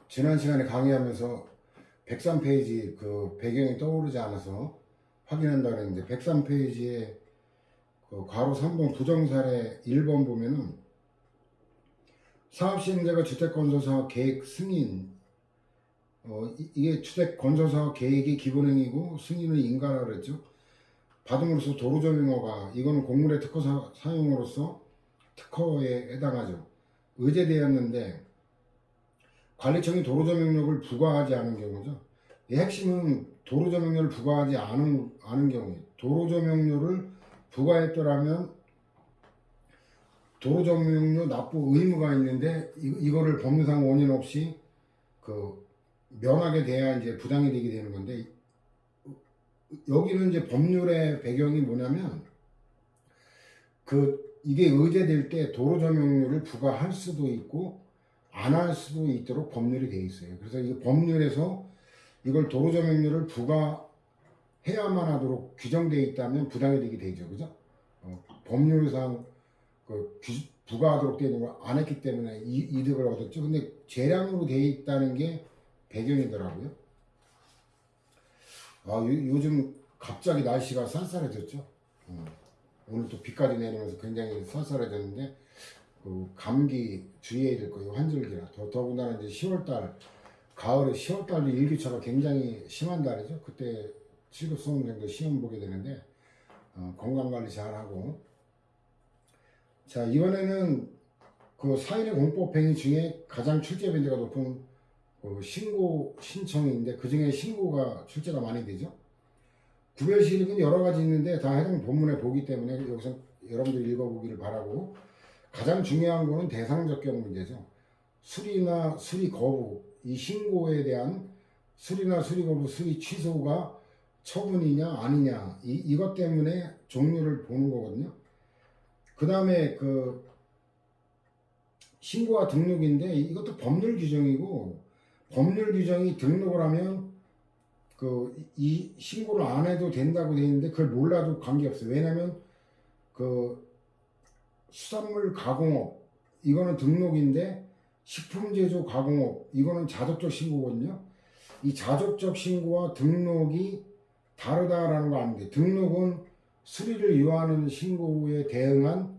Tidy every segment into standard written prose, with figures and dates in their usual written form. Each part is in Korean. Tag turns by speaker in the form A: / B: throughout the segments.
A: 지난 시간에 강의하면서 103페이지 그 배경이 떠오르지 않아서 확인한다 그랬는데 103페이지에 그 괄호 3번 부정사례 1번 보면은 사업시행자가 주택건설사업 계획 승인 이게 주택건설사업 계획이 기본행위고 승인은 인가라 그랬죠. 받음으로써 도로조명허가 이거는 공물의 특허 사용으로서 특허에 해당하죠. 의제되었는데 관리청이 도로조명료를 부과하지 않은 경우죠. 이 핵심은 도로조명료를 부과하지 않은 경우에 도로조명료를 부과했더라면 도로조명료 납부 의무가 있는데 이거를 법률상 원인 없이 면하게 돼야 이제 부당이 되게 되는 건데 여기는 이제 법률의 배경이 뭐냐면 이게 의제될 때 도로조명료를 부과할 수도 있고 안 할 수도 있도록 법률이 되어 있어요. 그래서 이 법률에서 이걸 도로조명료를 부과해야만 하도록 규정되어 있다면 부당이 되게 되죠. 그죠? 법률상 부과하도록 되는 걸 안 했기 때문에 이득을 얻었죠. 근데 재량으로 되어 있다는 게 배경이더라고요. 요즘 갑자기 날씨가 쌀쌀해졌죠. 오늘 또 비까지 내리면서 굉장히 쌀쌀해졌는데 감기 주의해야 될 거예요. 환절기라. 더군다나 이제 10월달 가을에 10월달도 일교차가 굉장히 심한 달이죠. 그때 7급 수험생도 시험 보게 되는데 건강관리 잘하고. 자, 이번에는 사인의 공법행위 중에 가장 출제 빈도가 높은 신고 신청인데 그 중에 신고가 출제가 많이 되죠. 구별시익은 여러 가지 있는데 다 해당 본문에 보기 때문에 여기서 여러분들 읽어보기를 바라고, 가장 중요한 거는 대상적격 문제죠. 수리나 수리 거부, 이 신고에 대한 수리나 수리 거부, 수리 취소가 처분이냐 아니냐 이것 때문에 종류를 보는 거거든요. 그 다음에 신고와 등록인데 이것도 법률 규정이고, 법률 규정이 등록을 하면 이 신고를 안 해도 된다고 되어 있는데 그걸 몰라도 관계없어요. 왜냐면 수산물 가공업 이거는 등록인데 식품제조 가공업 이거는 자족적 신고거든요. 이 자족적 신고와 등록이 다르다라는 거 아는데, 등록은 수리를 요하는 신고에 대응한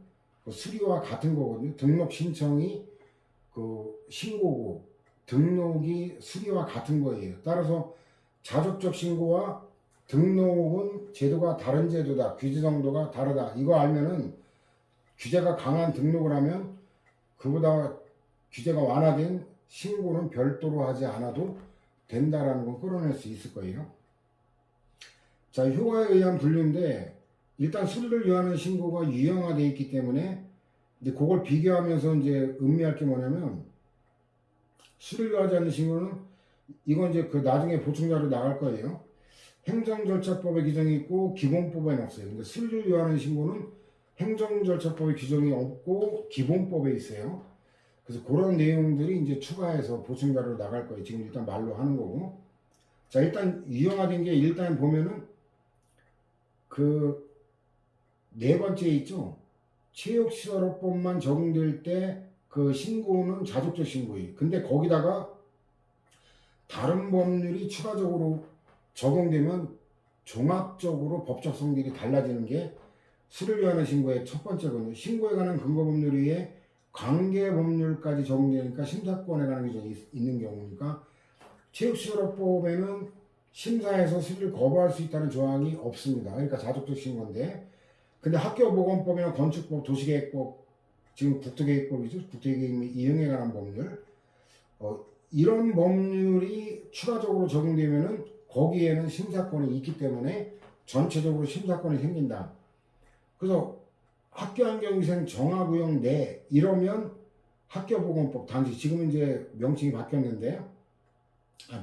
A: 수리와 같은 거거든요. 등록 신청이 신고고 등록이 수리와 같은 거예요. 따라서 자족적 신고와 등록은 제도가 다른 제도다, 규제 정도가 다르다, 이거 알면은 규제가 강한 등록을 하면 그보다 규제가 완화된 신고는 별도로 하지 않아도 된다라는 걸 끌어낼 수 있을 거예요. 자, 효과에 의한 분류인데 일단 수리를 요하는 신고가 유형화되어 있기 때문에 이제 그걸 비교하면서 이제 의미할 게 뭐냐면, 수리를 요하지 않는 신고는 이건 이제 나중에 보충자료 나갈 거예요. 행정절차법에 규정이 있고 기본법에는 없어요. 근데 수리를 요하는 신고는 행정절차법에 규정이 없고 기본법에 있어요. 그래서 그런 내용들이 이제 추가해서 보충자료로 나갈 거예요. 지금 일단 말로 하는 거고. 자, 일단 유형화된 게 일단 보면은 네 번째 있죠. 체육시설업법만 적용될 때 신고는 자족적 신고예요. 근데 거기다가 다른 법률이 추가적으로 적용되면 종합적으로 법적 성질이 달라지는 게 수리를 요하는 신고의 첫 번째거든요. 신고에 관한 근거 법률 위에 관계 법률까지 적용되니까 심사권에 관한 규정이 있는 경우니까, 체육시설업법에는 심사에서 수리를 거부할 수 있다는 조항이 없습니다. 그러니까 자족적 신고인데, 근데 학교보건법이나 건축법, 도시계획법, 지금 국토계획법이죠. 국토계획 및 이행에 관한 법률, 이런 법률이 추가적으로 적용되면은 거기에는 심사권이 있기 때문에 전체적으로 심사권이 생긴다. 그래서 학교환경위생 정화구역 내 이러면 학교보건법 당시, 지금은 이제 명칭이 바뀌었는데,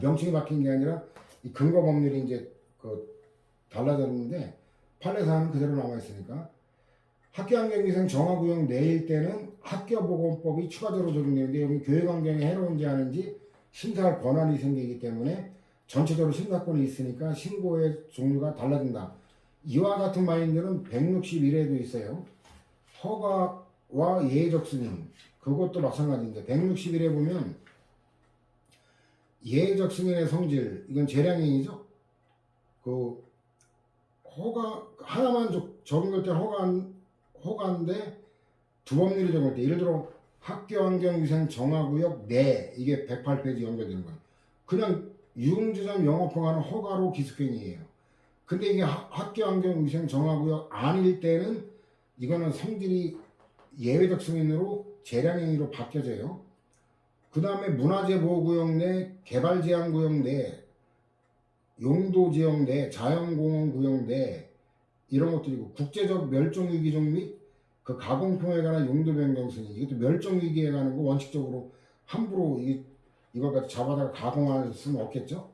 A: 명칭이 바뀐 게 아니라 이 근거 법률이 이제 달라졌는데 판례사항은 그대로 남아 있으니까, 학교환경위생 정화구역 내일 때는 학교보건법이 추가적으로 적용되는데 여기 교육환경에 해로운지 아닌지 심사할 권한이 생기기 때문에 전체적으로 심사권이 있으니까 신고의 종류가 달라진다. 이와 같은 마인드는 161에도 있어요. 허가와 예외적 승인, 그것도 마찬가지인데 161에 보면 예외적 승인의 성질, 이건 재량행위죠. 그 허가 하나만 적용할 때 허가인데 두 법률이 적용할 때, 예를 들어 학교환경위생 정화구역 내, 이게 108페이지 연결되는 거예요. 그냥 유흥주점 영업허가는 허가로 기습행위예요. 근데 이게 학교환경위생 정화구역 아닐 때는 이거는 성질이 예외적 승인으로 재량행위로 바뀌어져요. 그 다음에 문화재보호구역 내, 개발제한구역 내, 용도지역 내, 자연공원구역 내, 이런 것들이고, 국제적 멸종위기종 및 그 가공품에 관한 용도 변경 승인, 이것도 멸종위기에 관한 거 원칙적으로 함부로 이걸 갖다 잡아다가 가공할 수는 없겠죠.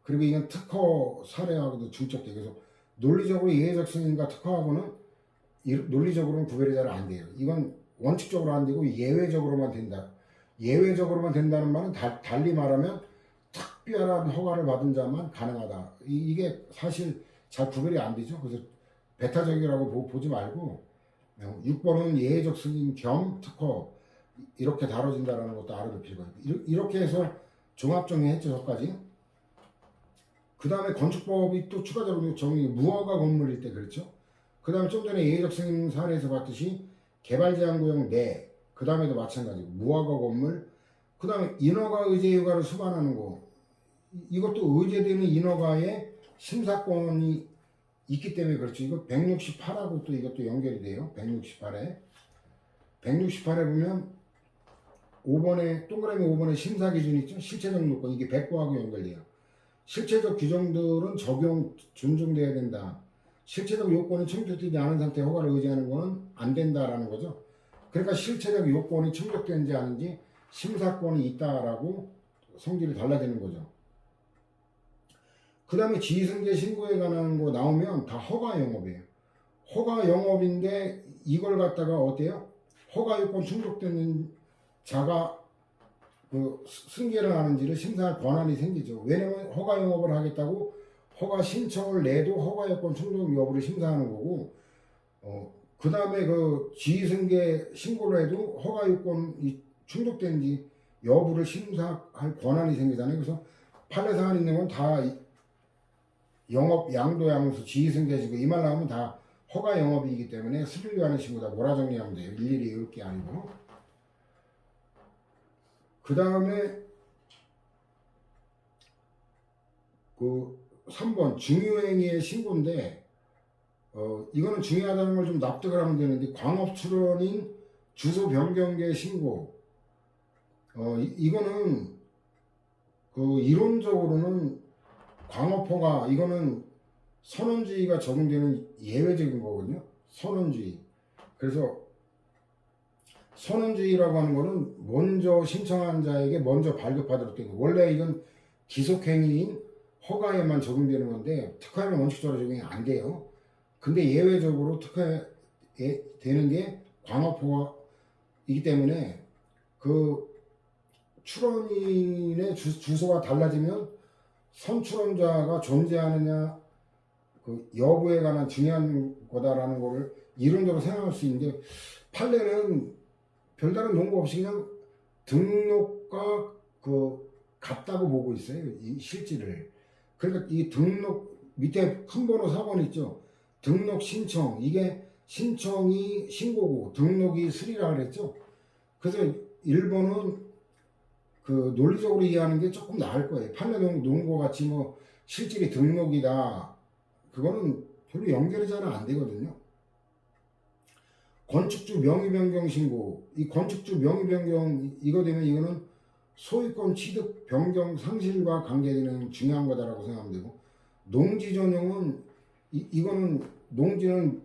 A: 그리고 이건 특허 사례하고도 중첩돼. 그래서 논리적으로 예외적 승인과 특허하고는 논리적으로는 구별이 잘 안 돼요. 이건 원칙적으로 안 되고 예외적으로만 된다. 예외적으로만 된다는 말은 달리 말하면 특별한 허가를 받은 자만 가능하다. 이게 사실 잘 구별이 안 되죠. 그래서 배타적이라고 보지 말고 6번은 예외적 승인 겸 특허 이렇게 다뤄진다는 것도 알아둘 필요가 있고, 이렇게 해서 종합정리했죠. 저까지. 그 다음에 건축법이 또 추가적으로 정리, 무허가 건물일 때 그렇죠. 그 다음에 좀 전에 예외적 승인 사례에서 봤듯이 개발제한구역 내, 그 다음에도 마찬가지고 무허가 건물, 그 다음에 인허가 의제휴가를 수반하는 거, 이것도 의제되는 인허가에 심사권이 있기 때문에 그렇죠. 이거 168하고 또 이것도 연결이 돼요. 168에 보면 5번에 동그라미 5번에 심사 기준이 있죠. 실체적 요건, 이게 109하고 연결돼요. 실체적 규정들은 존중돼야 된다. 실체적 요건이 충족되지 않은 상태 허가를 의지하는 것은 안 된다라는 거죠. 그러니까 실체적 요건이 충족되는지 아닌지 심사권이 있다라고 성질이 달라지는 거죠. 그 다음에 지휘승계 신고에 관한 거 나오면 다 허가 영업이에요. 허가 영업인데 이걸 갖다가 어때요? 허가 요건 충족되는 자가 그 승계를 하는지를 심사할 권한이 생기죠. 왜냐면 허가 영업을 하겠다고 허가 신청을 내도 허가 요건 충족 여부를 심사하는 거고, 그 다음에 그 지휘승계 신고를 해도 허가 요건이 충족되는지 여부를 심사할 권한이 생기잖아요. 그래서 판례 사안 있는 건 다 영업 양도 양수 지휘승계지고, 이 말 나오면 다 허가 영업이기 때문에 수리를 위한 신고다 몰아 정리하면 돼요. 일일이 읽을 게 아니고. 그 다음에 그 3번 중요행위의 신고인데, 이거는 중요하다는 걸 좀 납득을 하면 되는데, 광업 출원인 주소 변경계 신고, 이거는 그 이론적으로는 광업허가, 이거는 선언주의가 적용되는 예외적인 거거든요. 선언주의. 그래서 선언주의라고 하는 거는 먼저 신청한 자에게 먼저 발급하도록 되는 거예요. 원래 이건 기속행위인 허가에만 적용되는 건데 특허에는 원칙적으로 적용이 안 돼요. 근데 예외적으로 특허에 되는 게 광업허가이기 때문에 그 출원인의 주소가 달라지면 선출원자가 존재하느냐 그 여부에 관한 중요한 거다라는 거를 이론적으로 생각할 수 있는데, 판례는 별다른 논거 없이 그냥 등록과 그 같다고 보고 있어요. 이 실질을. 그러니까 이 등록 밑에 큰 번호 4번 있죠. 등록 신청, 이게 신청이 신고고 등록이 수리라 그랬죠. 그래서 1번은 그 논리적으로 이해하는 게 조금 나을 거예요. 판례 논거 같이 뭐 실질이 등록이다, 그거는 별로 연결이 잘 안 되거든요. 건축주 명의 변경 신고, 이 건축주 명의 변경 이거 되면 이거는 소유권 취득 변경 상실과 관계되는 중요한 거다라고 생각하면 되고, 농지 전용은 이거는 농지는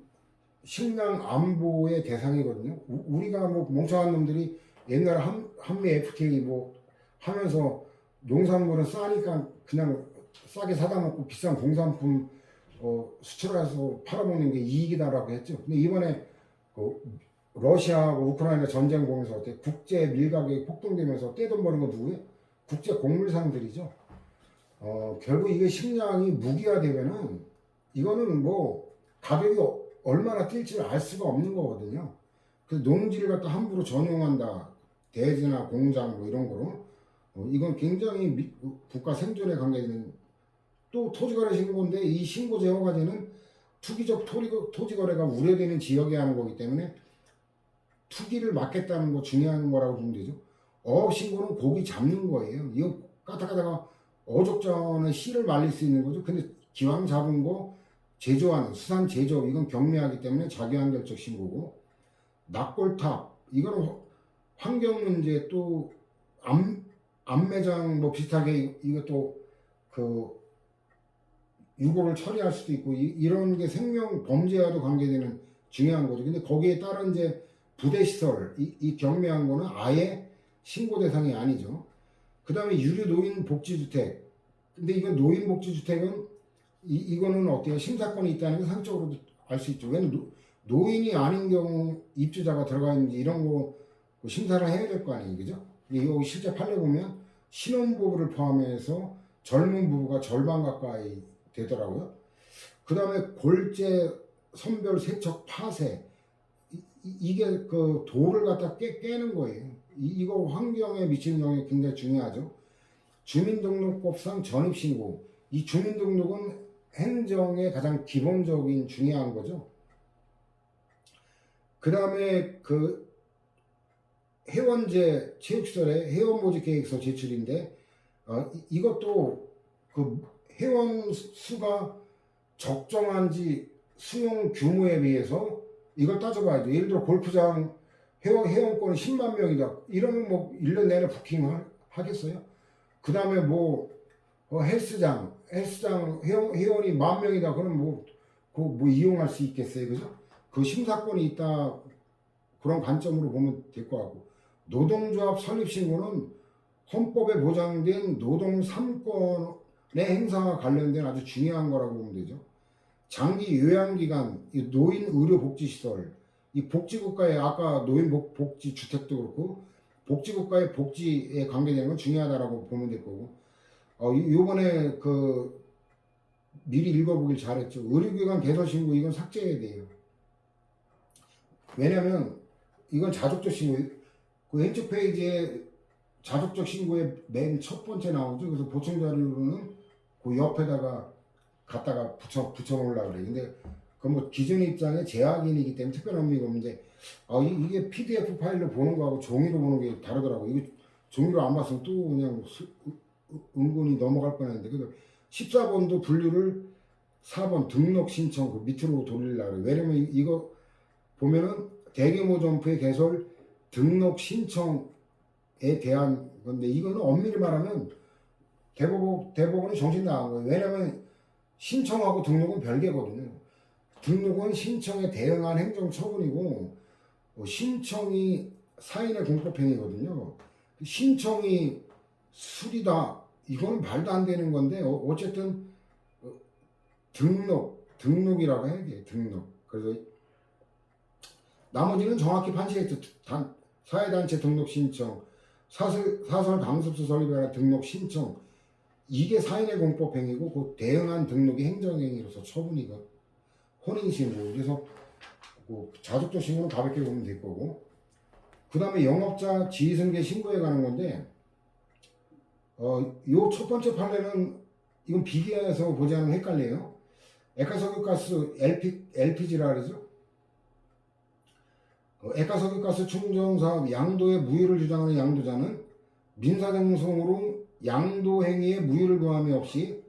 A: 식량 안보의 대상이거든요. 우리가 뭐 멍청한 놈들이 옛날에 한미 FTA 뭐 하면서 농산물은 싸니까 그냥 싸게 사다 먹고 비싼 공산품 수출해서 팔아먹는 게 이익이다라고 했죠. 근데 이번에 러시아하고 우크라이나 전쟁 보면서 어때? 국제 밀가격이 폭등되면서 떼돈 버는 건 누구예요? 국제 곡물상들이죠. 결국 이게 식량이 무기화되면은 이거는 뭐 가격이 얼마나 뛸지를 알 수가 없는 거거든요. 그래서 농지를 갖다 함부로 전용한다, 대지나 공장 뭐 이런 거로 이건 굉장히 국가 생존에 관계되는 또 토지거래 신고인데 이 신고 제어 과제는 투기적 토지거래가 우려되는 지역에 하는 거기 때문에 투기를 막겠다는 거 중요한 거라고 보면 되죠. 어업신고는 고기 잡는 거예요. 이거 까딱까다가 어족전에 씨를 말릴 수 있는 거죠. 근데 기왕 잡은 거 제조하는 수산 제조업 이건 경매하기 때문에 자기한결적 신고고 낙골탑 이거는 환경 문제 또 암매장 뭐 비슷하게 이것도 그 유고를 처리할 수도 있고 이런 게 생명 범죄와도 관계되는 중요한 거죠. 근데 거기에 따른 이제 부대시설 이 경매한 거는 아예 신고 대상이 아니죠. 그 다음에 유류 노인 복지주택. 근데 이건 노인 복지주택은 이거는 어때요? 심사권이 있다는 게 상적으로도 알 수 있죠. 왜냐면 노인이 아닌 경우 입주자가 들어가 있는지 이런 거 심사를 해야 될 거 아니에요. 그죠? 근데 여기 실제 판례 보면 신혼부부를 포함해서 젊은 부부가 절반 가까이 되더라고요. 그 다음에 골재, 선별, 세척, 파쇄. 이게 그 도를 갖다 깨는 거예요. 이거 환경에 미치는 영향이 굉장히 중요하죠. 주민등록법상 전입신고. 이 주민등록은 행정의 가장 기본적인 중요한 거죠. 그 다음에 그 회원제 체육시설의 회원모집계획서 제출인데 이것도 그 회원 수가 적정한지 수용 규모에 비해서 이걸 따져봐야죠. 예를 들어 골프장 회원권이 10만 명이다. 이러면 뭐 1년 내내 부킹 하겠어요? 그 다음에 뭐 헬스장 회원이 10,000명이다. 그럼 뭐 이용할 수 있겠어요? 그죠? 그 심사권이 있다. 그런 관점으로 보면 될 것 같고. 노동조합 설립신고는 헌법에 보장된 노동 3권의 행사와 관련된 아주 중요한 거라고 보면 되죠. 장기 요양기간, 노인 의료복지시설, 이 복지국가의 아까 노인 복지주택도 그렇고 복지국가의 복지에 관계되는 건 중요하다라고 보면 될 거고 요번에 그 미리 읽어보길 잘했죠. 의료기관 개설신고 이건 삭제해야 돼요. 왜냐면 이건 자족적 신고 그 왼쪽 페이지에 자족적 신고의 맨 첫 번째 나오죠. 그래서 보충 자료로는 그 옆에다가 갖다가 붙여놓으려고 그래. 근데 그 뭐 기존 입장에 제약인이기 때문에 특별한 의미가 없는데 이게 PDF 파일로 보는 거하고 종이로 보는 게 다르더라고. 이거 종이로 안 봤으면 또 그냥 은근히 넘어갈 뻔했는데 그래서 14번도 분류를 4번 등록 신청 그 밑으로 돌리려고 그래. 왜냐면 이거 보면은 대규모 점프의 개설 등록 신청에 대한 건데 이거는 엄밀히 말하면 대법원이 정신 나간 거예요. 왜냐면 신청하고 등록은 별개거든요. 등록은 신청에 대응한 행정처분이고 신청이 사인의 공법행위거든요. 신청이 수리다 이거는 말도 안 되는 건데 어쨌든 등록이라고 해야 돼요. 등록. 그래서 나머지는 정확히 판시했죠. 사회단체 등록 신청, 사설 강습소 설립에 관한 등록 신청 이게 사인의 공법 행위고 그 대응한 등록이 행정행위로서 처분이고 혼인신고 그래서 그 자족적 신고는 가볍게 보면 될 거고 그 다음에 영업자 지위승계 신고에 관한 건데 요 첫 번째 판례는 이건 비교해서 보지 않으면 헷갈려요. 액화석유가스 LPG라 그러죠. 액화석유가스 충전사업 양도의 무효를 주장하는 양도자는 민사정송으로 양도 행위에 무효를 범함이 없이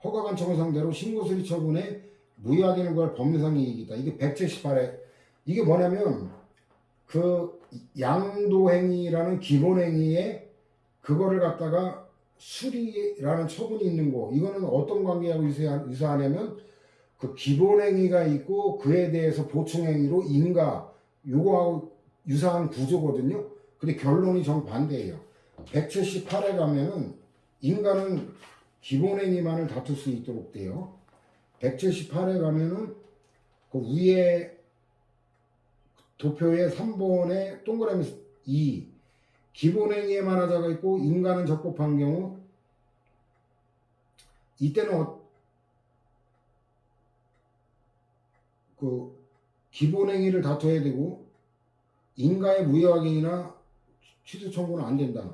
A: 허가관청을 상대로 신고수리 처분에 무효하게는 걸 법률상 이익이다. 이게 178회 이게 뭐냐면 그 양도 행위라는 기본 행위에 그거를 갖다가 수리라는 처분이 있는 거 이거는 어떤 관계하고 유사하냐면 그 기본 행위가 있고 그에 대해서 보충 행위로 인가 요거하고 유사한 구조거든요. 근데 결론이 정반대예요. 178에 가면은 인가는 기본 행위만을 다툴 수 있도록 돼요. 178에 가면은 그 위에 도표의 3번에 동그라미 2 기본 행위에만 하자가 있고 인가는 적법한 경우 이때는 그 기본 행위를 다퉈야 되고 인가의 무효 확인이나 취소 청구는 안 된다.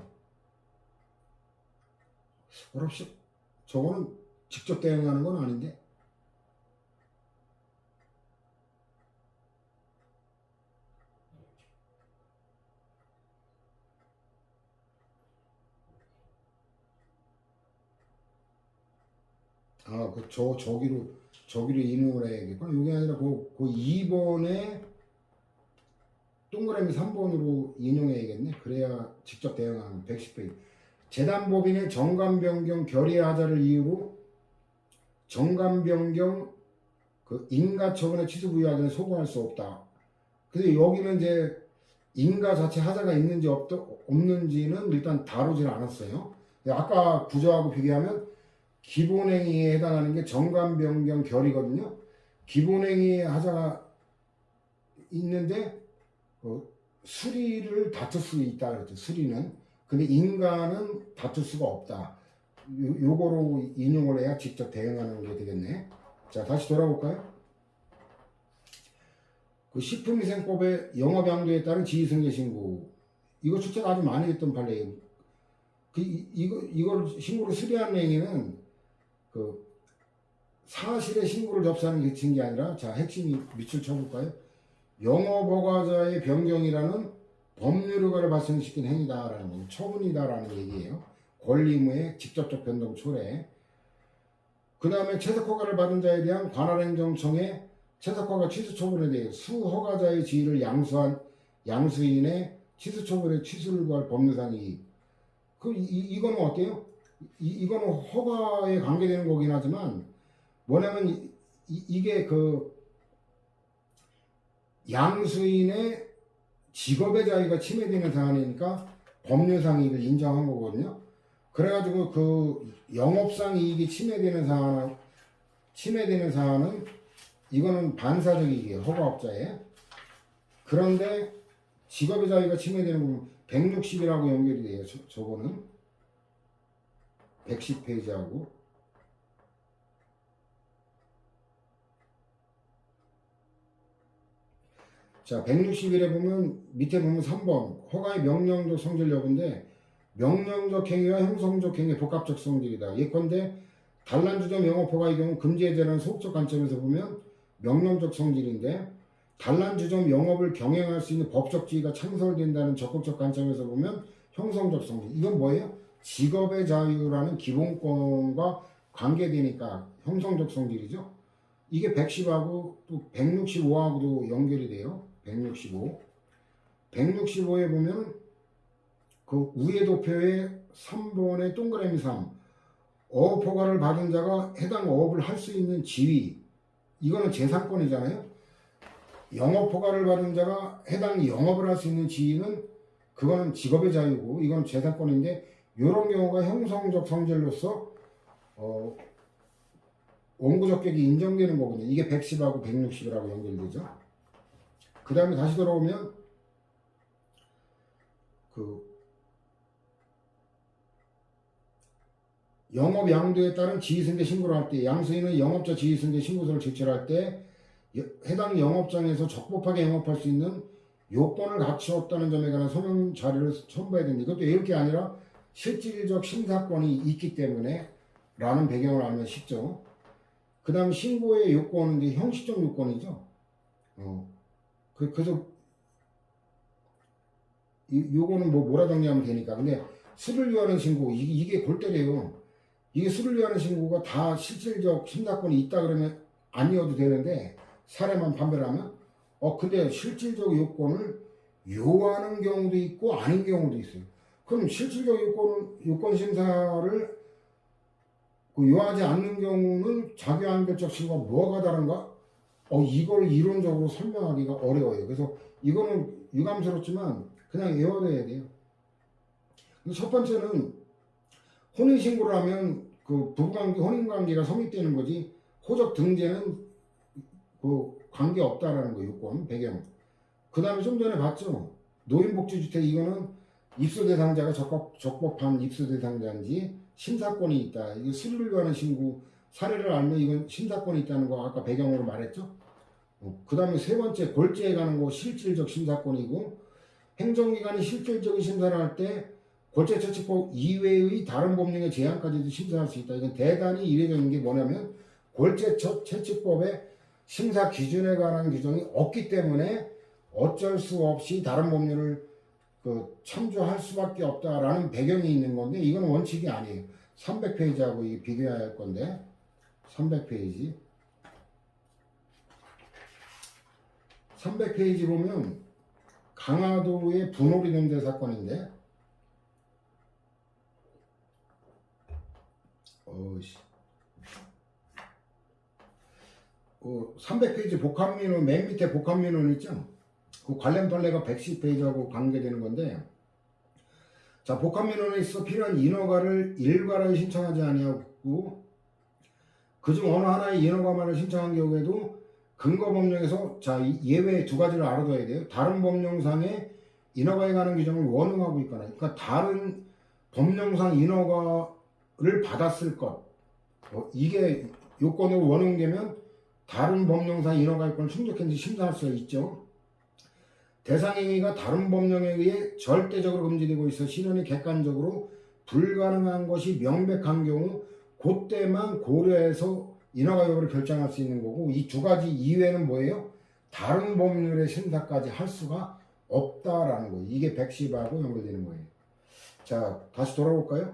A: 졸업식 저거는 직접 대응하는 건 아닌데. 아, 저기로 인용을 해야겠구나. 이게 아니라 그 2번에 동그라미 3번으로 인용해야겠네. 그래야 직접 대응하는 110페이지. 재단법인의 정관 변경 결의하자를 이유로 정관 변경 그 인가 처분의 취소 부여하기는 소구할 수 없다. 근데 여기는 이제 인가 자체 하자가 있는지 없는지는 일단 다루질 않았어요. 아까 구조하고 비교하면 기본행위에 해당하는 게 정관 변경 결의거든요. 기본행위 하자가 있는데 수리를 다툴 수 있다 그랬죠. 수리는. 근데 인가는 다툴 수가 없다. 요거로 인용을 해야 직접 대응하는 게 되겠네. 자, 다시 돌아볼까요? 그 식품위생법의 영업양도에 따른 지휘승계 신고. 이거 출제가 아주 많이 했던 판례예요. 이걸 신고를 수리하는 행위는 그 사실의 신고를 접수하는 게 핵심이 아니라, 자, 핵심이 밑줄 쳐볼까요? 영업허가자의 변경이라는 법률효과를 발생시킨 행위다라는 거, 처분이다라는 얘기예요. 권리의무의 직접적 변동 초래. 그 다음에 채석허가를 받은 자에 대한 관할행정청의 채석허가 취소 처분에 대해 수허가자의 지위를 양수한 양수인의 취소 처분의 취소를 구할 법률상 이익. 이거는 어때요? 이거는 허가에 관계되는 거긴 하지만 뭐냐면 이게 그 양수인의 직업의 자유가 침해되는 사안이니까 법률상 이익을 인정한 거거든요. 그래가지고 그 영업상 이익이 침해되는 사안은 이거는 반사적 이익이에요. 허가업자에. 그런데 직업의 자유가 침해되는 부분 160이라고 연결이 돼요. 저거는 110페이지하고. 자, 161에 보면 밑에 보면 3번 허가의 명령적 성질 여부인데 명령적 행위와 형성적 행위의 복합적 성질이다. 예컨대 단란주점 영업허가의 경우 금지 해제라는 소극적 관점에서 보면 명령적 성질인데 단란주점 영업을 경영할 수 있는 법적 지위가 창설된다는 적극적 관점에서 보면 형성적 성질. 이건 뭐예요? 직업의 자유라는 기본권과 관계되니까 형성적 성질이죠. 이게 110하고 또 165하고도 연결이 돼요. 165. 165에 보면 그 우회 도표의 3번의 동그라미 3. 어업 허가를 받은 자가 해당 어업을 할 수 있는 지위. 이거는 재산권이잖아요. 영업 허가를 받은 자가 해당 영업을 할 수 있는 지위는 그거는 직업의 자유고 이건 재산권인데 이런 경우가 형성적 성질로서 원고적격이 인정되는 거거든요. 이게 110하고 160이라고 연결되죠. 그 다음에 다시 돌아오면 그 영업 양도에 따른 지휘승계 신고를 할 때 양수인은 영업자 지휘승계 신고서를 제출할 때 해당 영업장에서 적법하게 영업할 수 있는 요건을 갖추었다는 점에 관한 서면 자료를 첨부해야 됩니다. 이것도 이렇게 아니라 실질적 심사권이 있기 때문에 라는 배경을 알면 쉽죠. 그 다음 신고의 요건은 이제 형식적 요건이죠. 그래서 요거는 뭐라 정리하면 되니까. 근데 수를 위하는 신고 이게 골때려요. 이게 수를 위하는 신고가 다 실질적 심사권이 있다 그러면 아니어도 되는데 사례만 판별하면 근데 실질적 요건을 요하는 경우도 있고 아닌 경우도 있어요. 그럼 실질적 요건 심사를 요하지 않는 경우는 자기완결적 신고가 뭐가 다른가? 이걸 이론적으로 설명하기가 어려워요. 그래서 이거는 유감스럽지만 그냥 외워둬야 돼요. 첫 번째는 혼인신고를 하면 그 부부관계, 혼인관계가 성립되는 거지 호적 등재는 그 관계 없다라는 거 요건, 배경. 그 다음에 좀 전에 봤죠. 노인복지주택 이거는 입소 대상자가 적법한 입소 대상자인지 심사권이 있다. 이거 수리를 위한 신고 사례를 알면 이건 심사권이 있다는 거 아까 배경으로 말했죠. 그 다음에 세 번째 골제에 가는 거 실질적 심사권이고 행정기관이 실질적인 심사를 할 때 골재채취법 이외의 다른 법령의 제한까지도 심사할 수 있다. 이건 대단히 이례적인 게 뭐냐면 골재채취법의 심사 기준에 관한 규정이 없기 때문에 어쩔 수 없이 다른 법률을 참조할 수밖에 없다라는 배경이 있는 건데 이건 원칙이 아니에요. 300페이지하고 이 비교해야 할 건데 300페이지 보면 강화도의 분홀이 논대 사건인데 300페이지 복합민원 맨 밑에 복합민원 있죠? 그 관련 판례가 110페이지하고 관계되는 건데 자 복합민원에 있어 필요한 인허가를 일괄하여 신청하지 아니하고 그중 어느 하나의 인허가만을 신청한 경우에도 근거 법령에서 자 예외 두 가지를 알아둬야 돼요. 다른 법령상의 인허가에 관한 규정을 원응하고 있거나 그러니까 다른 법령상 인허가를 받았을 것 이게 요건으로 원응되면 다른 법령상 인허가 요건을 충족했는지 심사할 수 있죠. 대상행위가 다른 법령에 의해 절대적으로 금지되고 있어 실현이 객관적으로 불가능한 것이 명백한 경우 그때만 고려해서 인허가 여부를 결정할 수 있는 거고 이 두 가지 이외에는 뭐예요? 다른 법률의 심사까지 할 수가 없다라는 거예요. 이게 110하고 연결되는 거예요. 자 다시 돌아볼까요?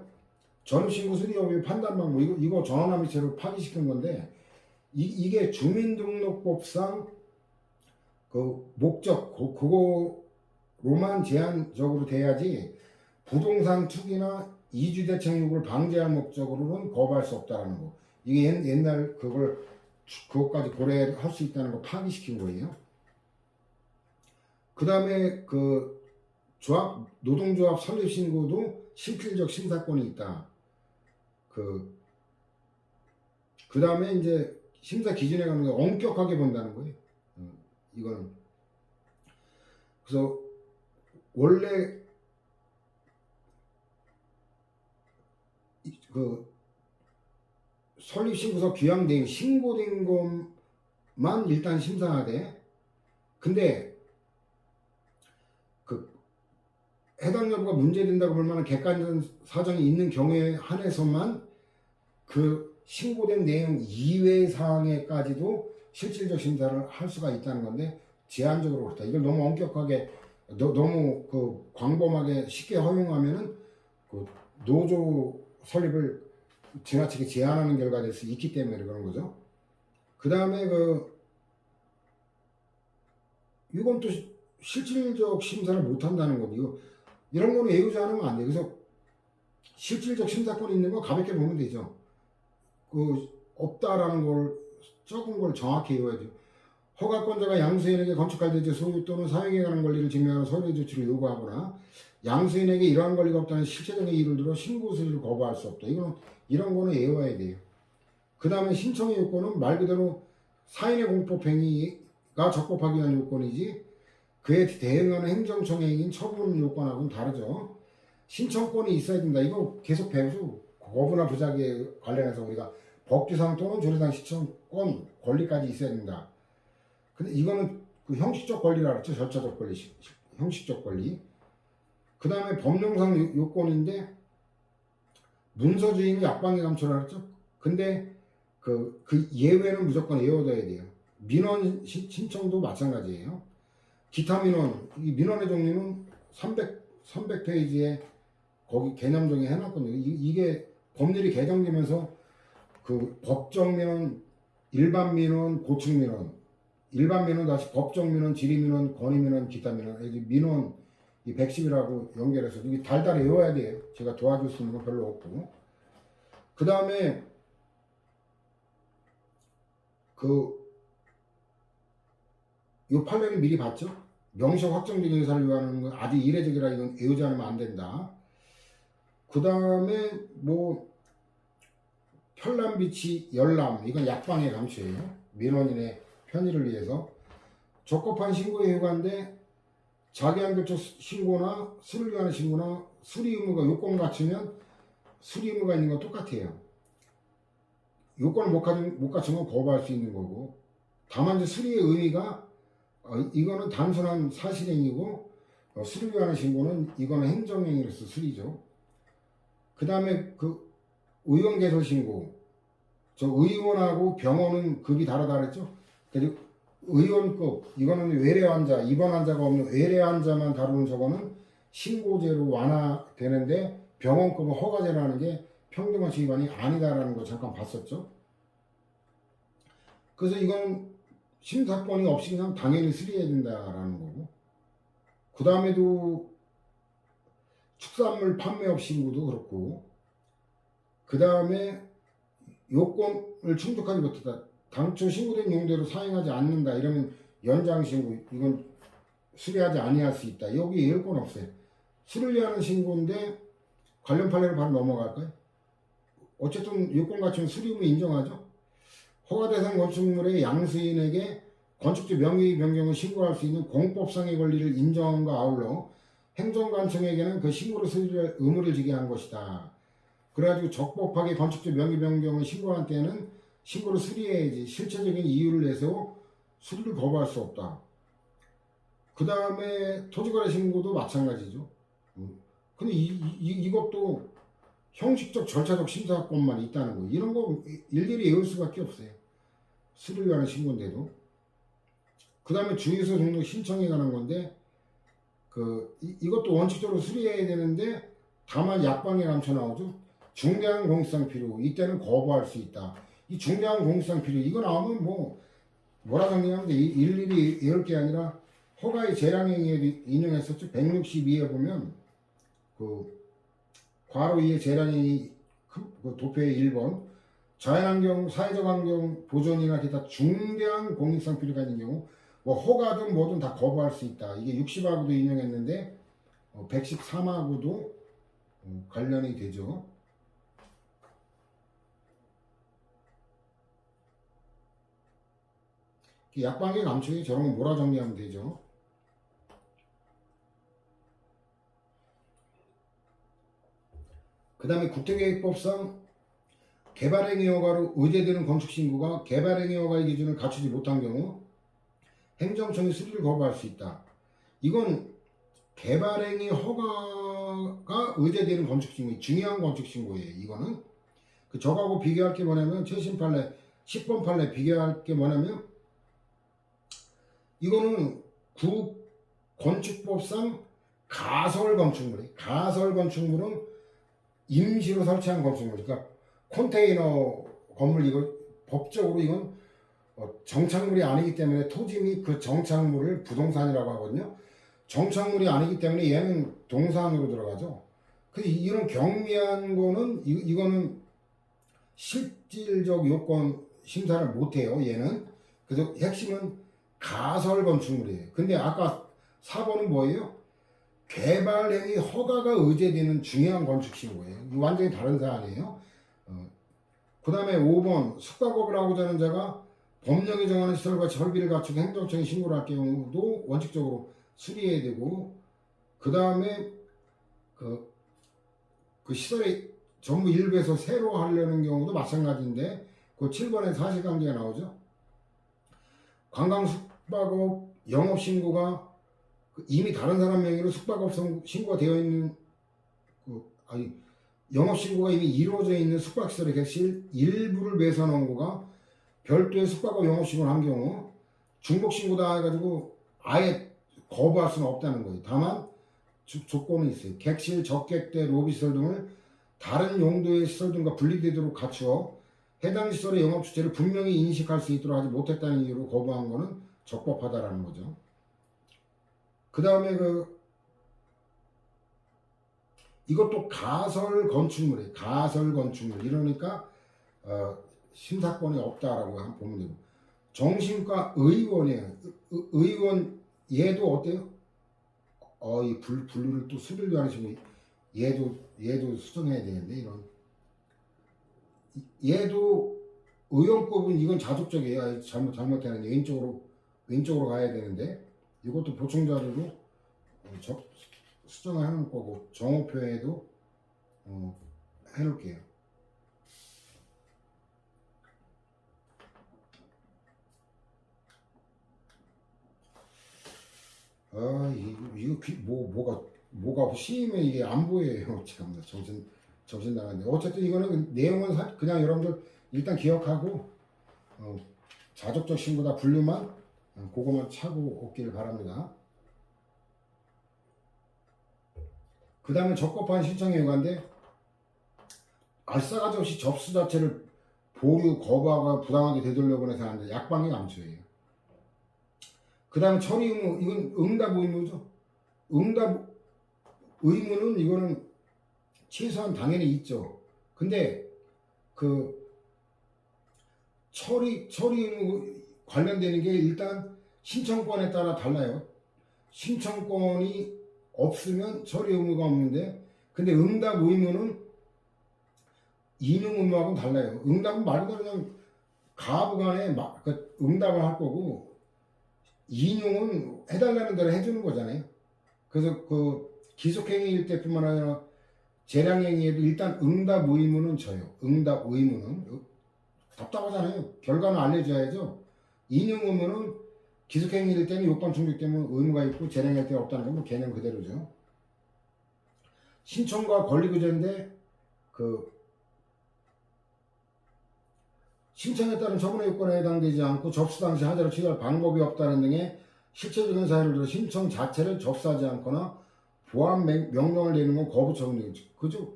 A: 전입신고 수리 여부의 판단 방법 이거 전원합의체로 파기시킨 건데 이게 주민등록법상 그 목적 그거로만 제한적으로 돼야지 부동산 투기나 이주대책 요구를 방지할 목적으로는 거부할 수 없다라는 거. 이게 옛날 그것까지 고려할 수 있다는 거 파기시킨 거예요. 그 다음에 그 노동조합 설립신고도 실질적 심사권이 있다. 그 다음에 이제 심사 기준에 관한 거 엄격하게 본다는 거예요. 이거는 그래서 원래 그 설립신고서 귀양대행 신고된 것만 일단 심사하되 근데 그 해당 여부가 문제된다고 볼 만한 객관적 사정이 있는 경우에 한해서만 그 신고된 내용 이외의 사항에까지도 실질적 심사를 할 수가 있다는 건데 제한적으로 그렇다. 이걸 너무 엄격하게 너무 그 광범하게 쉽게 허용하면은 그 노조 설립을 지나치게 제한하는 결과가 될 수 있기 때문에 그런 거죠. 그 다음에 이건 또 실질적 심사를 못 한다는 거죠. 이런 거는 예우자하면 안 돼. 그래서 실질적 심사권이 있는 거 가볍게 보면 되죠. 없다라는 걸 적은 걸 정확히 외워야죠. 허가권자가 양수인에게 건축할 대지 소유 또는 사용에 관한 권리를 증명하는 서류 조치를 요구하거나 양수인에게 이러한 권리가 없다는 실체적인 이유를 들어 신고 수리를 거부할 수 없다. 이런 거는 외워야 돼요. 그 다음에 신청의 요건은 말 그대로 사인의 공법 행위가 적법하기 위한 요건이지 그에 대응하는 행정청의 행위인 처분 요건하고는 다르죠. 신청권이 있어야 된다. 이거 계속 배우죠. 거부나 부작에 관련해서 우리가 법규상 또는 조례상 신청권 권리까지 있어야 된다. 근데 이거는 그 형식적 권리라 그랬죠. 절차적 권리, 형식적 권리. 그 다음에 법령상 요건인데 문서주인이 약방에 감초라 그랬죠. 근데 그 예외는 무조건 외워둬야 돼요. 민원 신청도 마찬가지예요. 기타 민원, 이 민원의 종류는 300페이지에 거기 개념정의 해놨거든요. 이게 법률이 개정되면서 그 법정 민원, 일반 민원, 고충 민원, 일반 민원 다시 법정 민원, 질의 민원, 건의 민원, 기타 민원, 민원 이 110이라고 연결해서 이게 달달 외워야 돼요. 제가 도와줄 수 있는 건 별로 없고. 그 다음에 요 판례는 미리 봤죠? 명시적 확정적인 의사를 요하는 건 아주 이례적이라 이건 외우지 않으면 안 된다. 그 다음에 편람비치 열람 이건 약방의 감초예요. 민원인의 편의를 위해서 적법한 신고의 효과인데 자기한결적 신고나 수리를 위한 신고나 수리 의무가 요건 갖추면 수리 의무가 있는 건 똑같아요. 요건을 못 갖추면 거부할 수 있는 거고 다만 이제 수리의 의미가 이거는 단순한 사실행위고 수리를 위한 신고는 이거는 행정행위로서 수리죠. 그 다음에 그 의원 개설 신고, 저 의원하고 병원은 급이 다르다 그랬죠. 그리고 의원급, 이거는 외래 환자, 입원 환자가 없는 외래 환자만 다루는 저거는 신고제로 완화되는데, 병원급은 허가제라는 게 평등한 지위반이 아니다라는 거 잠깐 봤었죠. 그래서 이건 심사권이 없이 그냥 당연히 수리해야 된다라는 거고, 그 다음에도 축산물 판매업 신고도 그렇고, 그 다음에 요건을 충족하지 못했다, 당초 신고된 용도로 사용하지 않는다 이러면 연장 신고, 이건 수리하지 아니할 수 있다. 여기 요건 없어요. 수리하는 신고인데 관련 판례로 바로 넘어갈까요? 어쨌든 요건 갖추면 수리의무 인정하죠. 허가대상 건축물의 양수인에게 건축주 명의 변경을 신고할 수 있는 공법상의 권리를 인정함과 아울러 행정관청에게는 그 신고를 수리할 의무를 지게 한 것이다. 그래가지고 적법하게 건축주 명의 변경을 신고한 때는 신고를 수리해야지, 실체적인 이유를 내세워 수리를 거부할 수 없다. 그 다음에 토지거래 신고도 마찬가지죠. 근데 이것도 형식적 절차적 심사권만 있다는 거, 이런 거 일일이 외울 수밖에 없어요. 수리를 위한 신고인데도. 그 다음에 주유소 등록 신청에 관한 건데, 이것도 원칙적으로 수리해야 되는데, 다만 약방에 감춰 나오죠. 중대한 공익상 필요, 이때는 거부할 수 있다. 이 중대한 공익상 필요, 이거 나오면 뭐라 정리하는데 일일이 외울 게 아니라 허가의 재량행위에 인용했었죠. 162에 보면 괄호 2의 재량행위 도표의 1번, 자연환경, 사회적 환경 보존이나 기타 중대한 공익상 필요가 있는 경우 허가든 뭐든 다 거부할 수 있다. 이게 60하고도 인용했는데 113하고도 관련이 되죠. 약방의 감촉이 저런 거 뭐라 정리하면 되죠. 그 다음에 국토계획법상 개발행위 허가로 의제되는 건축신고가 개발행위 허가의 기준을 갖추지 못한 경우 행정청이 수리를 거부할 수 있다. 이건 개발행위 허가가 의제되는 건축신고, 중요한 건축신고예요. 이거는 저거하고 비교할 게 뭐냐면, 최신 판례 10번 판례 비교할 게 뭐냐면, 이거는 건축법상 가설 건축물이에요. 가설 건축물은 임시로 설치한 건축물, 그러니까 컨테이너 건물, 이거 법적으로 이건 정착물이 아니기 때문에 토지 및 그 정착물을 부동산이라고 하거든요. 정착물이 아니기 때문에 얘는 동산으로 들어가죠. 근데 이런 경미한 거는 이거는 실질적 요건 심사를 못해요. 얘는. 그래서 핵심은 가설 건축물이에요. 근데 아까 4번은 뭐예요? 개발행위 허가가 의제되는 중요한 건축신고예요. 완전히 다른 사안이에요. 그 다음에 5번, 숙박업을 하고자 하는 자가 법령이 정하는 시설과 설비를 갖추고 행정청에 신고를 할 경우도 원칙적으로 수리해야 되고, 그 다음에 그 시설이 전부 일부에서 새로 하려는 경우도 마찬가지인데, 그 7번에 사실관계가 나오죠. 관광 숙박업 영업신고가 이미 다른 사람 명의로 숙박업 신고가 되어 있는, 영업신고가 이미 이루어져 있는 숙박시설의 객실 일부를 매수하는 거가 별도의 숙박업 영업신고를 한 경우 중복신고다 해가지고 아예 거부할 수는 없다는 거예요. 다만 조건은 있어요. 객실, 적객대, 로비시설 등을 다른 용도의 시설 등과 분리되도록 갖추어 해당 시설의 영업 주체를 분명히 인식할 수 있도록 하지 못했다는 이유로 거부한 거는 적법하다라는 거죠. 그 다음에 이것도 가설 건축물이에요. 가설 건축물. 이러니까 심사권이 없다라고 한번 보면 되고, 정신과 의원이에요. 의원, 얘도 어때요? 이 분류를 또 수리를 하시고, 얘도 수정해야 되는데, 이런. 얘도 의원급은 이건 자족적이에요. 잘못되는 왼쪽으로 가야 되는데, 이것도 보충 자료로 수정을 해놓을 거고, 정오표에도 해놓을게요. 이거 뭐가 심해. 이게 안 보여요. 참나, 적신당한데 어쨌든 이거는 내용은 그냥 여러분들 일단 기억하고 자족적 신고다 분류만 그거만 차고 오기를 바랍니다. 그 다음에 적법한 신청의 요구인데 알싸가지 없이 접수 자체를 보류, 거부하거나 부당하게 되돌려보내서 하는데 약방의 감초예요. 그 다음에 처리 의무, 이건 응답 의무죠. 응답 의무는 이거는 최소한 당연히 있죠. 근데 그 처리 의무 관련되는 게 일단 신청권에 따라 달라요. 신청권이 없으면 처리 의무가 없는데, 근데 응답 의무는 인용 의무하고는 달라요. 응답은 말 그대로 그냥 가부간에 응답을 할 거고, 인용은 해달라는 대로 해주는 거잖아요. 그래서 그 기속행위일 때뿐만 아니라 재량행위에도 일단 응답 의무는 져요. 응답 의무는 답답하잖아요. 결과는 알려줘야죠. 인용 의무는 기속행위일 때는 요건 충족되면 의무가 있고 재량할 때 없다는 건 뭐 개념 그대로죠. 신청과 권리구제인데 그 신청에 따른 처분의 요건에 해당되지 않고 접수 당시 하자를 취소할 방법이 없다는 등의 실체적인 사유를 들어 신청 자체를 접수하지 않거나 보안 명령을 내리는 건 거부 처분이죠. 그죠?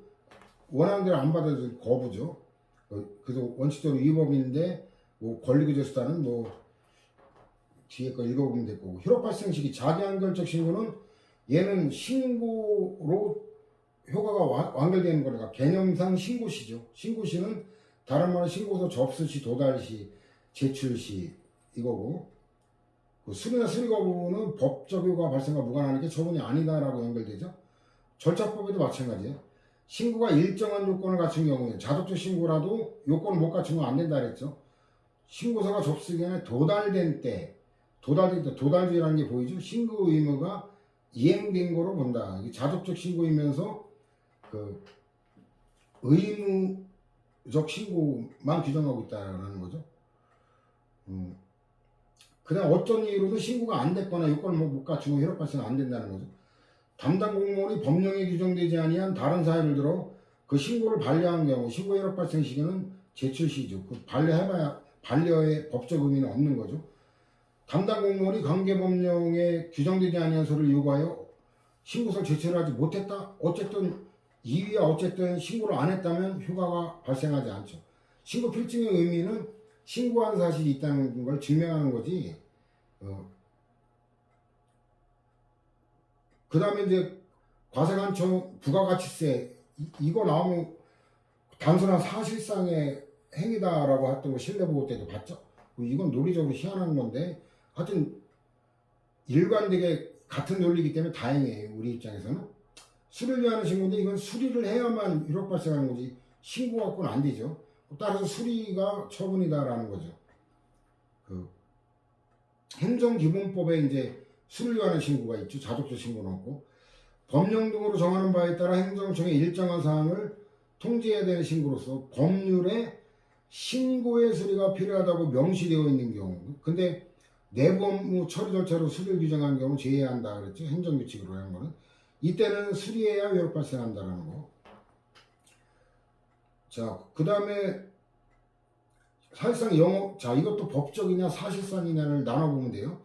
A: 원하는 대로 안 받아도 거부죠. 그래서 원칙적으로 위법인데 뭐 권리구제 수단은 뭐 뒤에 거 읽어보면 될 거고. 효력 발생 시기 자기한결적 신고는 얘는 신고로 효과가 완결되는 거니까 개념상 신고시죠. 신고시는 다른 말은 신고서 접수시, 도달시, 제출시 이거고, 그 수리나 수리 거부는 법적 효과 발생과 무관하는 게 처분이 아니다라고 연결되죠. 절차법에도 마찬가지예요. 신고가 일정한 요건을 갖춘 경우에 자독적 신고라도 요건을 못 갖추면 안 된다 그랬죠. 신고서가 접수기간에 도달된 때, 도달이라는 게 보이죠. 신고 의무가 이행된 거로 본다. 자독적 신고이면서 그 의무적 신고만 규정하고 있다는 거죠. 그냥 어떤 이유로도 신고가 안 됐거나 요건을 못 갖추고 효력 발생 안 된다는 거죠. 담당 공무원이 법령에 규정되지 아니한 다른 사유를 들어 그 신고를 반려한 경우 신고 효력 발생 시기는 제출 시죠. 그 반려해봐야 반려의 법적 의미는 없는 거죠. 담당 공무원이 관계 법령에 규정되지 아니한 소를 요구하여 신고서를 제출하지 못했다. 어쨌든 이유야 어쨌든 신고를 안 했다면 휴가가 발생하지 않죠. 신고 필증의 의미는 신고한 사실이 있다는 걸 증명하는 거지. 그 다음에 이제 과세관청 부가가치세 이거 나오면 단순한 사실상의 행위다라고 했던 거 신뢰보호 때도 봤죠. 이건 논리적으로 희한한 건데 하여튼 일관되게 같은 논리이기 때문에 다행이에요. 우리 입장에서는. 수리를 위한 신고인데 이건 수리를 해야만 효력 발생하는 거지 신고 갖고는 안 되죠. 따라서 수리가 처분이다라는 거죠. 그 행정기본법에 이제 수리를 위한 신고가 있죠. 자족적 신고는 없고 법령 등으로 정하는 바에 따라 행정청의 일정한 사항을 통지해야 되는 신고로서 법률에 신고의 수리가 필요하다고 명시되어 있는 경우, 근데 내부 업무 처리 절차로 수리를 규정한 경우 제외한다 그랬죠. 행정규칙으로 하는 거는 이때는 수리해야 효력 발생한다는 거. 자, 그 다음에 사실상 영업, 자 이것도 법적이냐 사실상이냐를 나눠보면 돼요.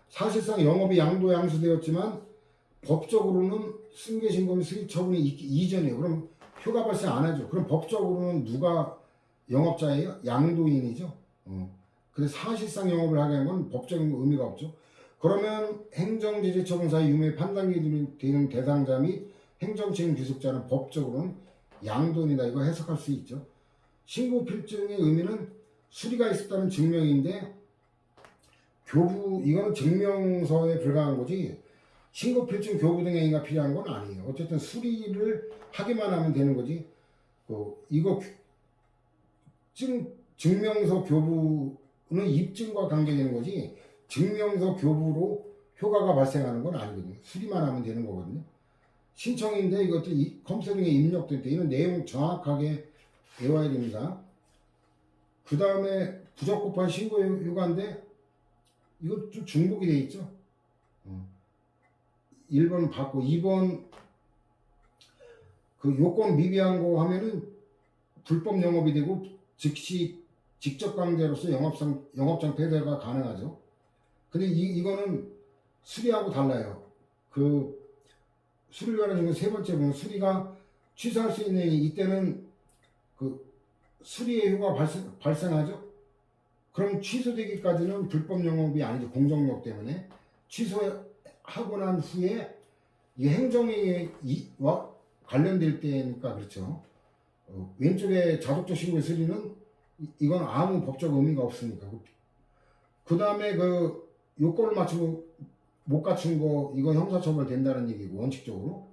A: 사실상 영업이 양도양수되었지만 법적으로는 승계신고및 수리처분이 있기 이전이에요. 그럼 효과 발생 안 하죠. 그럼 법적으로는 누가 영업자예요? 양도인이죠. 근데 사실상 영업을 하게 하면 법적인 의미가 없죠. 그러면 행정제재처분사의 유무의 판단기준이 되는 대상자 및 행정책임 귀속자는 법적으로는 양도인이다. 이거 해석할 수 있죠. 신고 필증의 의미는 수리가 있었다는 증명인데 교부 이거는 증명서에 불과한 거지 신고 필증 교부 등의 행위가 필요한 건 아니에요. 어쨌든 수리를 하기만 하면 되는 거지. 이거 증명서 교부는 입증과 관계되는 거지 증명서 교부로 효과가 발생하는 건 아니거든요. 수리만 하면 되는 거거든요. 신청인데 이것도 컴퓨터링에 입력될 때 이런 내용 정확하게 외워야 됩니다. 그 다음에 부적법한 신고 요구인데 이거 좀 중복이 돼 있죠. 1번 받고 2번 그 요건 미비한 거 하면은 불법 영업이 되고 즉시 직접 강제로서 영업장 폐쇄가 가능하죠. 근데 이거는 수리하고 달라요. 그 수리를 하는 중에 세 번째 보면 수리가 취소할 수 있는 이때는 그 수리의 효과가 발생하죠. 그럼 취소되기까지는 불법 영업이 아니죠. 공정력 때문에 취소하고 난 후에 이 행정위와 관련될 때니까 그렇죠. 왼쪽에 자독적 신고의 수리는 이건 아무 법적 의미가 없으니까. 그 다음에 그 요건을 맞추고 못 갖춘 거 이건 형사처벌 된다는 얘기고 원칙적으로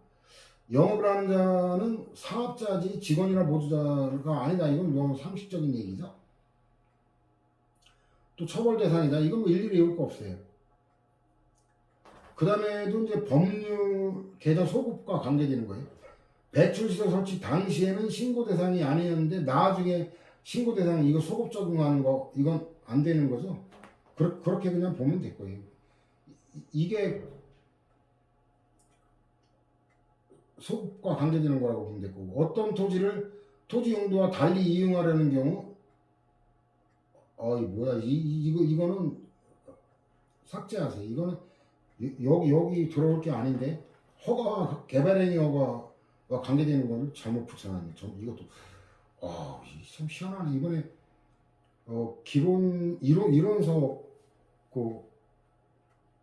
A: 영업을 하는 자는 사업자지 직원이나 보조자가 아니다. 이건 너무 상식적인 얘기죠. 또 처벌 대상이다. 이건 뭐 일일이 외울 거 없어요. 그 다음에도 이제 법률 개정 소급과 관계되는 거예요. 배출시설 설치 당시에는 신고 대상이 아니었는데 나중에 신고 대상 이거 소급 적용하는 거 이건 안 되는 거죠. 그렇게 그냥 보면 될 거예요. 이게 소급과 관계되는 거라고 보면 될 거고 어떤 토지를 토지 용도와 달리 이용하려는 경우 뭐야 이거는 삭제하세요. 이거는 여기 들어올 게 아닌데 허가 개발행위 허가와 관계되는 거를 잘못 붙여놨네. 이것도 참 희한하네. 이번에 기본 이론서 그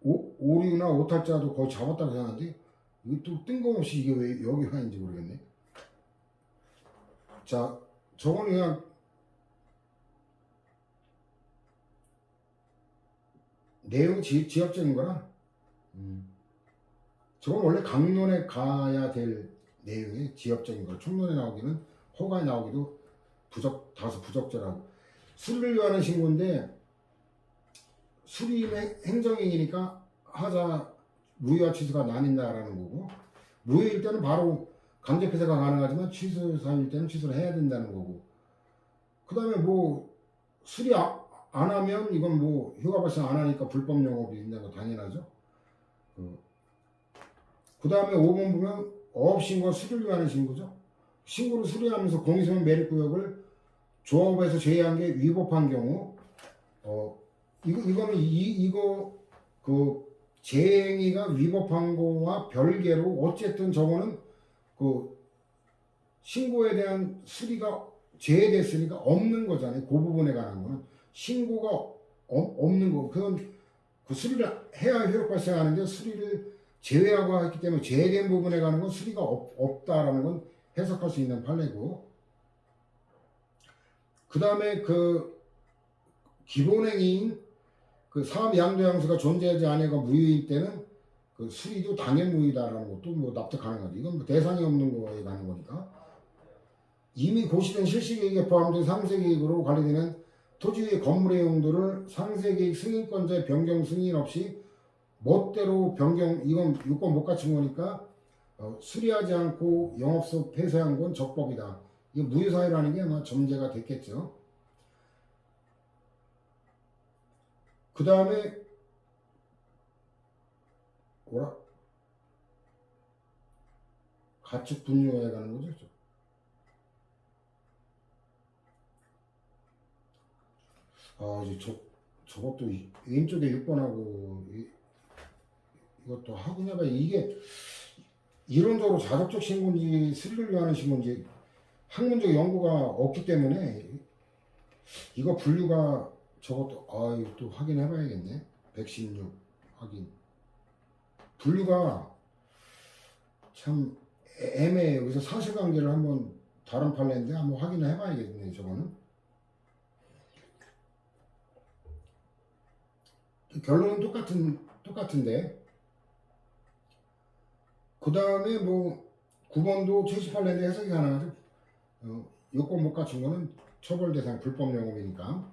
A: 오류나 오탈자도 거의 잡았다고 하는데 이게 또 뜬금없이 이게 왜 여기 와 있는지 모르겠네. 자, 저거는 그냥 내용 지엽적인 거라. 저건 원래 강론에 가야 될 내용이 지엽적인 거. 총론에 나오기는 허가에 나오기도 다소 부적절하고 수리를 위한 신고인데 수리는 행정행위니까 하자 무효와 취소가 나뉜다라는 거고 무효일 때는 바로 강제 폐쇄가 가능하지만 취소 사유일 때는 취소를 해야 된다는 거고 그 다음에 뭐 수리 안 하면 이건 뭐 효과 발생 안 하니까 불법 영업이 된다는 거 당연하죠. 그 다음에 5번 보면 어업신고와 수리를 위한 신고죠. 신고를 수리하면서 공유소면 매립구역을 조합에서 제외한 게 위법한 경우 이거는 이거 그 제행위가 위법한 거와 별개로 어쨌든 저거는 그 신고에 대한 수리가 제외됐으니까 없는 거잖아요. 그 부분에 관한 거는 신고가 없는 거. 그건 그 수리를 해야 효력 발생하는데 수리를 제외하고 했기 때문에 제외된 부분에 관한 건 수리가 없다라는 건 해석할 수 있는 판례고 그 다음에 그 기본행위인 그 사업 양도 양수가 존재하지 않아가 무효일 때는 그 수리도 당연 무효다라는 것도 뭐 납득 가능하죠. 이건 뭐 대상이 없는 거에 관한 거니까 이미 고시된 실시계획에 포함된 상세계획으로 관리되는 토지의 건물의 용도를 상세계획 승인권자의 변경 승인 없이 멋대로 변경 이건 요건 못 갖춘 거니까 수리하지 않고 영업소 폐쇄한 건 적법이다. 이게 무효사유라는 게 아마 전제가 됐겠죠. 그 다음에 뭐라? 가축 분류에 가는 거죠. 이제 저것도 왼쪽에 6번하고 이것도 하고 해봐야 이게 이론적으로 자독적 신고인지 수리를 위한 신고인지 학문적 연구가 없기 때문에 이거 분류가 저것도 이거 또 확인해봐야겠네. 116 확인 분류가 참 애매해요. 그래서 사실관계를 한번 다른 판례인데 한번 확인을 해봐야겠네. 저거는 결론은 똑같은데 그 다음에 뭐 9번도 78년대 해석이 가능하죠. 요건 못 갖춘 거는 처벌 대상 불법 영업이니까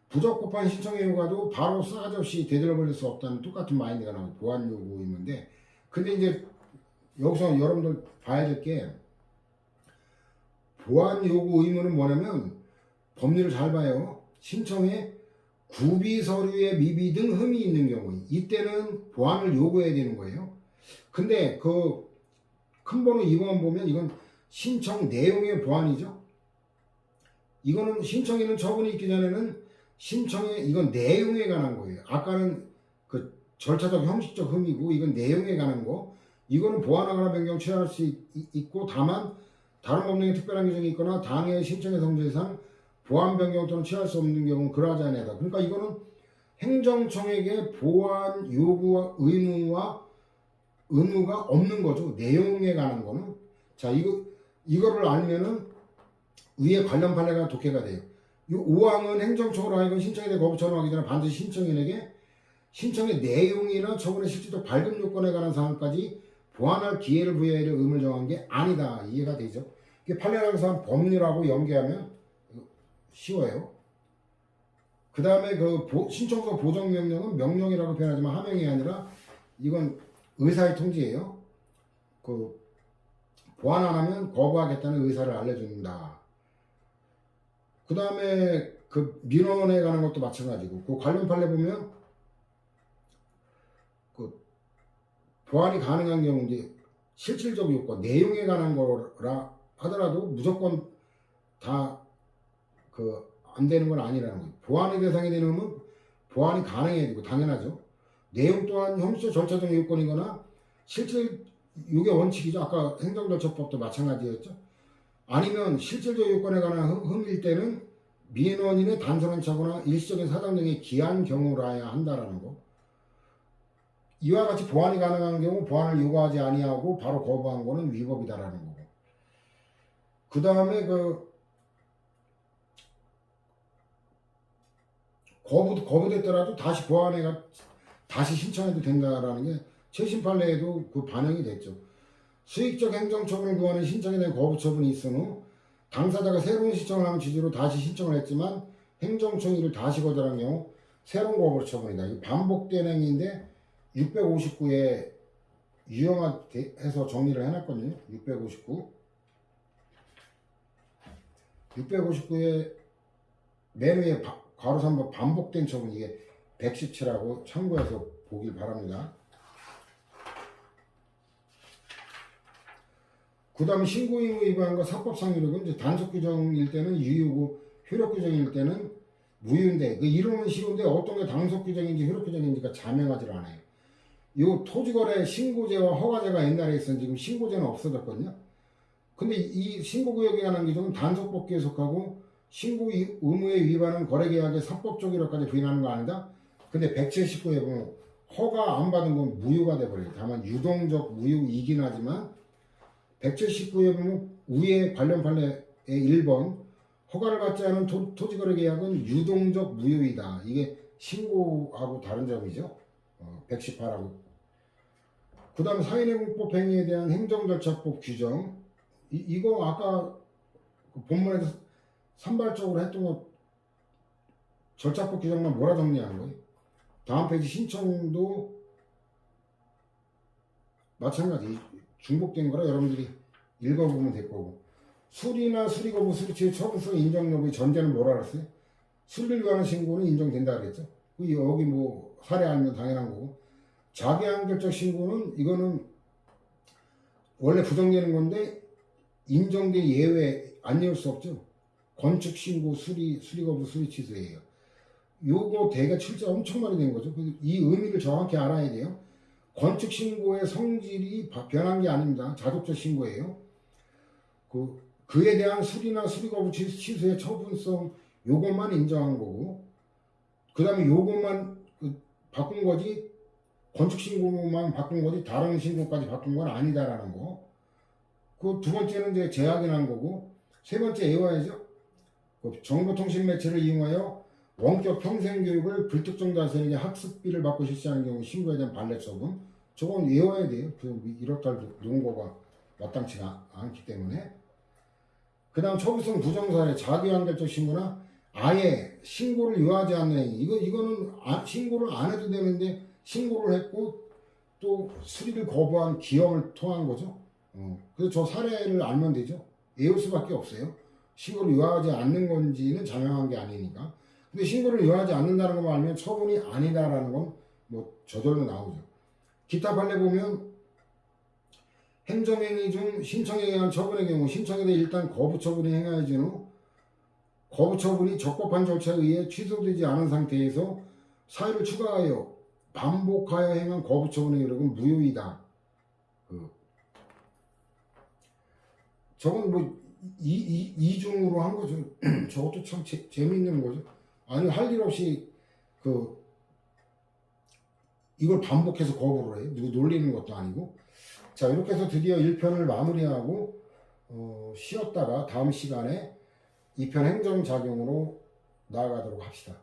A: 부적법한 신청의 효과도 바로 싸가지 없이 되돌려버릴 수 없다는 똑같은 마인드가 나오고 보완 요구 있는데 근데 이제 여기서 여러분들 봐야 될 게 보완 요구 의무는 뭐냐면 법률을 잘 봐요. 신청에 구비 서류의 미비 등 흠이 있는 경우 이때는 보완을 요구해야 되는 거예요. 근데 그 큰 번호 2번 보면 이건 신청 내용의 보완이죠. 이거는 신청에는 처분이 있기 전에는 신청에 이건 내용에 관한 거예요. 아까는 그 절차적 형식적 흠이고 이건 내용에 관한 거. 이거는 보완하거나 변경 취하할 수 있고 다만 다른 법령에 특별한 규정이 있거나 당해의 신청의 성질상 보완 변경 또는 취할 수 없는 경우는 그러하지 아니하다. 그러니까 이거는 행정청에게 보완 요구와 의무가 없는 거죠. 내용에 관한 거는. 자, 이거를 알면은 위에 관련 판례가 독해가 돼요. 이 5항은 행정청으로 하여금 신청에 대해 거부 처분하기 전에 반드시 신청인에게 신청의 내용이나 처분의 실질적 발급 요건에 관한 사항까지 보완할 기회를 부여하려 의무를 정한 게 아니다. 이해가 되죠? 이게 판례라고 해서 법률하고 연계하면 쉬워요. 그 다음에 그 신청서 보정명령은 명령이라고 표현하지만 하명이 아니라 이건 의사의 통지예요. 그 보완 안 하면 거부하겠다는 의사를 알려준다. 그 다음에 그 민원에 관한 것도 마찬가지고 그 관련 판례 보면 그 보완이 가능한 경우 이제 실질적 요건 내용에 관한 거라 하더라도 무조건 다 그 안 되는 건 아니라는 거예요. 보완의 대상이 되는 보완이 가능해야 되고 당연하죠. 내용 또한 형식적 절차적 요건이거나 실질 이게 원칙이죠. 아까 행정절차법도 마찬가지였죠. 아니면 실질적 요건에 관한 흠일 때는 민원인의 단순한 착오나 일시적인 사정 등의 기한 경우라야 한다라는 거. 이와 같이 보완이 가능한 경우 보완을 요구하지 아니하고 바로 거부한 거는 위법이다라는 거고. 그 다음에 거부됐더라도 다시 보완해가 다시 신청해도 된다라는 게 최신 판례에도 그 반영이 됐죠. 수익적 행정처분을 구하는 신청에 대한 거부 처분이 있은 후 당사자가 새로운 신청을 하는 취지로 다시 신청을 했지만 행정청이 이를 다시 거절한 경우 새로운 거부 처분이다. 이 반복된 행위인데 659에 유형화해서 정리를 해놨거든요. 659에 맨 위에 괄호 3번 반복된 처분 이게 117하고 참고해서 보길 바랍니다. 그 다음에 신고의무 위반과 사법상 유력은 이제 단속 규정일 때는 유효고 효력 규정일 때는 무효인데 그 이론은 쉬운데 어떤 게 단속 규정인지 효력 규정인지가 자명하지 않아요. 이 토지거래 신고제와 허가제가 옛날에 있었는데 지금 신고제는 없어졌거든요. 근데 이 신고구역에 관한 규정은 단속법규에 속하고 신고 의무의 위반은 거래계약의 사법적 효력까지 부인하는 거 아니다. 근데 179에 보면 허가 안 받은 건 무효가 돼버려요. 다만 유동적 무효이긴 하지만 179에 보면 위에 관련 판례의 1번 허가를 받지 않은 토지거래 계약은 유동적 무효이다. 이게 신고하고 다른 점이죠. 118하고. 그 다음 사인행위법 행위에 대한 행정절차법 규정 이거 아까 그 본문에서 산발적으로 했던 거 절차법 규정만 뭐라 정리하는 거예요. 다음 페이지 신청도 마찬가지 중복된 거라 여러분들이 읽어보면 될 거고 수리나 수리거부 수리치의 처분성 인정 여부의 전제는 뭐라 그랬어요? 수리를 위한 신고는 인정된다 그랬죠. 여기 뭐 사례 아니면 당연한 거고 자기한결적 신고는 이거는 원래 부정되는 건데 인정된 예외 안 이을 수 없죠. 건축 신고 수리거부 수리취소예요. 요거 대개 출제 엄청 많이 된 거죠. 이 의미를 정확히 알아야 돼요. 건축 신고의 성질이 변한 게 아닙니다. 자독적 신고예요. 그에 대한 수리나 수리거부 취소의 처분성 요것만 인정한 거고 그 다음에 요것만 바꾼 거지 건축 신고만 바꾼 거지 다른 신고까지 바꾼 건 아니다라는 거. 그 두 번째는 이제 재확인한 거고 세 번째 애와야죠. 정보통신 매체를 이용하여 원격 평생교육을 불특정 다수에게 학습비를 받고 실시하는 경우 신고에 대한 반대 처분. 저건 외워야 돼요. 이렇다 논거가 마땅치가 않기 때문에. 그 다음 처분성 부정사례 자기한결적 신고나 아예 신고를 요하지 않는 이거는 신고를 안 해도 되는데 신고를 했고 또 수리를 거부한 기형을 토한 거죠. 그래서 저 사례를 알면 되죠. 외울 수밖에 없어요. 신고를 요하지 않는 건지는 자명한 게 아니니까. 근데 신고를 요하지 않는다는 것만 알면 처분이 아니다라는 건 뭐 저절로 나오죠. 기타 판례 보면 행정행위 중 신청에 의한 처분의 경우 신청에 대해 일단 거부 처분이 행하여진 후 거부 처분이 적법한 절차에 의해 취소되지 않은 상태에서 사유를 추가하여 반복하여 행한 거부 처분의 효력은 무효이다. 저건 뭐 이중으로 한 거죠. 저것도 참 재미있는 거죠. 아니 할 일 없이 이걸 반복해서 거부를 해. 누구 놀리는 것도 아니고. 자, 이렇게 해서 드디어 1편을 마무리하고 쉬었다가 다음 시간에 2편 행정작용으로 나아가도록 합시다.